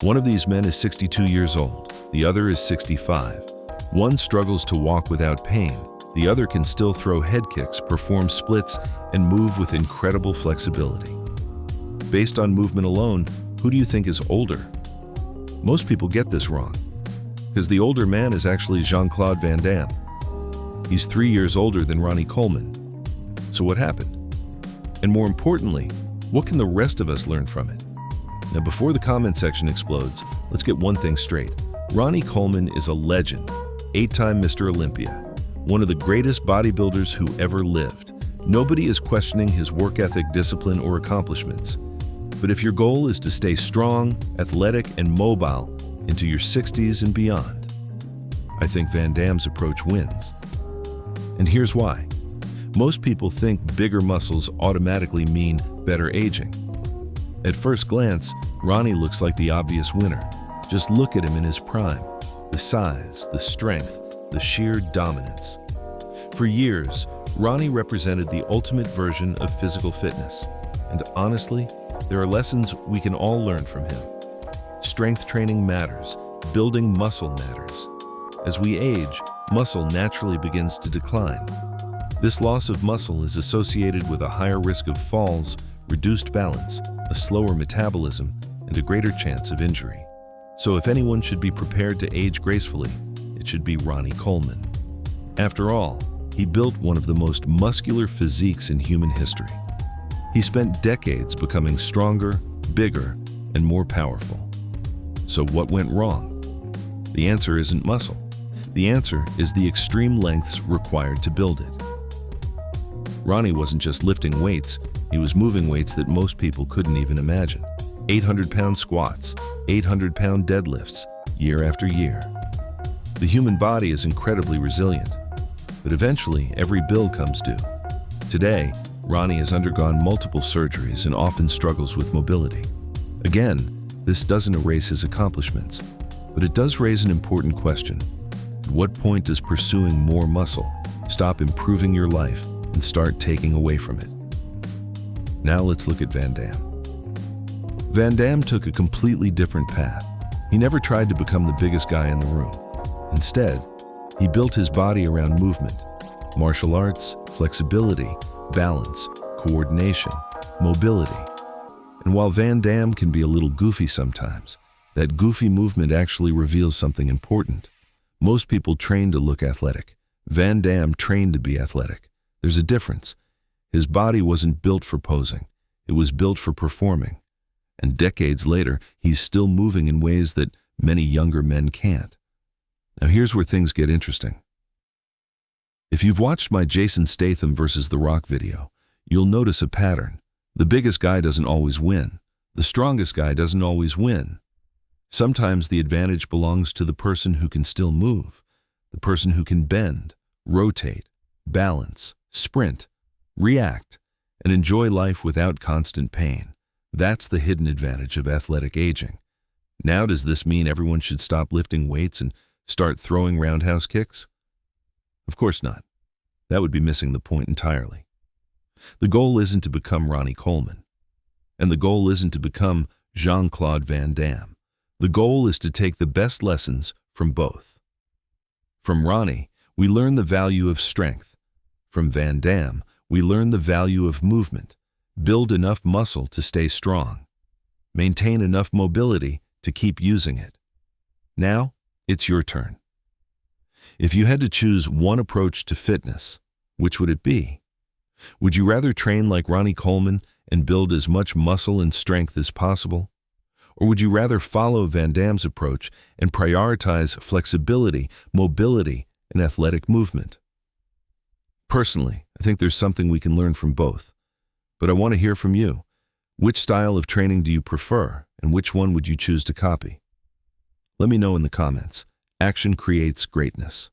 One of these men is 62 years old, the other is 65. One struggles to walk without pain, the other can still throw head kicks, perform splits, and move with incredible flexibility. Based on movement alone, who do you think is older? Most people get this wrong, because the older man is actually Jean-Claude Van Damme. He's 3 years older than Ronnie Coleman. So what happened? And more importantly, what can the rest of us learn from it? Now, before the comment section explodes, let's get one thing straight. Ronnie Coleman is a legend, 8-time Mr. Olympia, one of the greatest bodybuilders who ever lived. Nobody is questioning his work ethic, discipline, or accomplishments. But if your goal is to stay strong, athletic, and mobile into your 60s and beyond, I think Van Damme's approach wins. And here's why. Most people think bigger muscles automatically mean better aging. At first glance, Ronnie looks like the obvious winner. Just look at him in his prime. The size, the strength, the sheer dominance. For years, Ronnie represented the ultimate version of physical fitness. And honestly, there are lessons we can all learn from him. Strength training matters. Building muscle matters. As we age, muscle naturally begins to decline. This loss of muscle is associated with a higher risk of falls, reduced balance, a slower metabolism, and a greater chance of injury. So if anyone should be prepared to age gracefully, it should be Ronnie Coleman. After all, he built one of the most muscular physiques in human history. He spent decades becoming stronger, bigger, and more powerful. So what went wrong? The answer isn't muscle. The answer is the extreme lengths required to build it. Ronnie wasn't just lifting weights, he was moving weights that most people couldn't even imagine. 800-pound squats, 800-pound deadlifts, year after year. The human body is incredibly resilient, but eventually every bill comes due. Today, Ronnie has undergone multiple surgeries and often struggles with mobility. Again, this doesn't erase his accomplishments, but it does raise an important question. At what point does pursuing more muscle stop improving your life and start taking away from it? Now let's look at Van Damme. Van Damme took a completely different path. He never tried to become the biggest guy in the room. Instead, he built his body around movement, martial arts, flexibility, balance, coordination, mobility. And while Van Damme can be a little goofy sometimes, that goofy movement actually reveals something important. Most people train to look athletic. Van Damme trained to be athletic. There's a difference. His body wasn't built for posing. It was built for performing. And decades later, he's still moving in ways that many younger men can't. Now here's where things get interesting. If you've watched my Jason Statham versus The Rock video, you'll notice a pattern. The biggest guy doesn't always win. The strongest guy doesn't always win. Sometimes the advantage belongs to the person who can still move, the person who can bend, rotate, balance, sprint, react, and enjoy life without constant pain. That's the hidden advantage of athletic aging. Now, does this mean everyone should stop lifting weights and start throwing roundhouse kicks? Of course not. That would be missing the point entirely. The goal isn't to become Ronnie Coleman, and the goal isn't to become Jean-Claude Van Damme. The goal is to take the best lessons from both. From Ronnie, we learn the value of strength. From Van Damme, we learn the value of movement. Build enough muscle to stay strong. Maintain enough mobility to keep using it. Now, it's your turn. If you had to choose one approach to fitness, which would it be? Would you rather train like Ronnie Coleman and build as much muscle and strength as possible? Or would you rather follow Van Damme's approach and prioritize flexibility, mobility, and athletic movement? Personally, I think there's something we can learn from both. But I want to hear from you. Which style of training do you prefer, and which one would you choose to copy? Let me know in the comments. Action creates greatness.